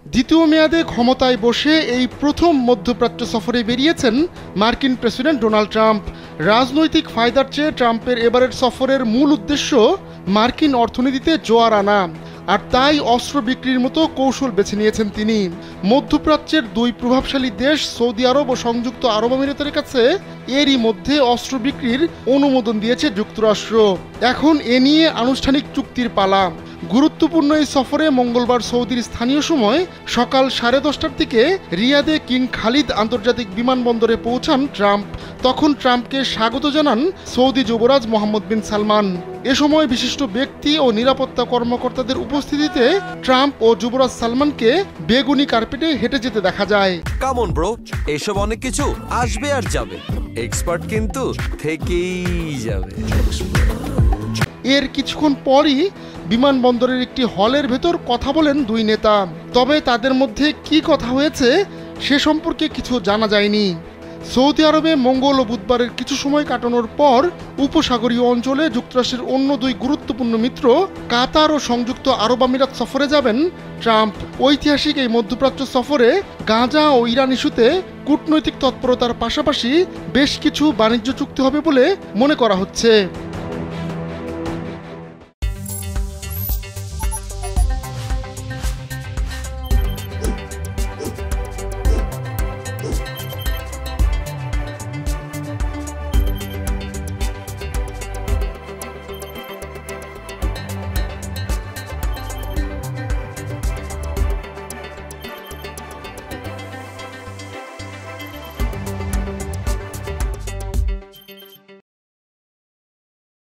দ্বিতীয় মেয়াদে ক্ষমতায় বসে এই প্রথম মধ্যপ্রাচ্য সফরে বেরিয়েছেন মার্কিন প্রেসিডেন্ট ডোনাল্ড ট্রাম্প। রাজনৈতিক ফায়দার চেয়ে ট্রাম্পের এবারের সফরের মূল উদ্দেশ্য মার্কিন অর্থনীতিতে জোয়ার আনা, আর তাই অস্ত্র বিক্রির মতো কৌশল বেছে নিয়েছেন তিনি। মধ্যপ্রাচ্যের দুই প্রভাবশালী দেশ সৌদি আরব ও সংযুক্ত আরব আমিরাতের কাছে এরই মধ্যে অস্ত্র বিক্রির অনুমোদন দিয়েছে যুক্তরাষ্ট্র। এখন এ নিয়ে আনুষ্ঠানিক চুক্তির পালা। গুরুত্বপূর্ণ এই সফরে মঙ্গলবার সৌদির স্থানীয় সময় সকাল 10:30টার দিকে রিয়াদে কিং খালিদ আন্তর্জাতিক বিমানবন্দরে পৌঁছান ট্রাম্প। তখন ট্রাম্পকে স্বাগত জানান সৌদি যুবরাজ মোহাম্মদ বিন সালমান। এ সময় বিশিষ্ট ব্যক্তি ও নিরাপত্তা কর্মকর্তাদের উপস্থিতিতে ট্রাম্প ও যুবরাজ সালমানকে বেগুনি কার্পেটে হেঁটে যেতে দেখা যায়। কামন ব্রো, এসব অনেক কিছু আসবে আর যাবে, এক্সপার্ট কিন্তু থেকেই যাবে। এর কিছুক্ষণ পরই বিমানবন্দরের একটি হলের ভেতর কথা বলেন দুই নেতা। তবে তাদের মধ্যে কি কথা হয়েছে সে সম্পর্কে কিছু জানা যায়নি। সৌদি আরবে মঙ্গল ও বুধবারের কিছু সময় কাটানোর পর উপসাগরীয় অঞ্চলে যুক্তরাষ্ট্রের অন্য দুই গুরুত্বপূর্ণ মিত্র কাতার ও সংযুক্ত আরব আমিরাত সফরে যাবেন ট্রাম্প। ঐতিহাসিক এই মধ্যপ্রাচ্য সফরে গাজা ও ইরান ইস্যুতে কূটনৈতিক তৎপরতার পাশাপাশি বেশ কিছু বাণিজ্য চুক্তি হবে বলে মনে করা হচ্ছে।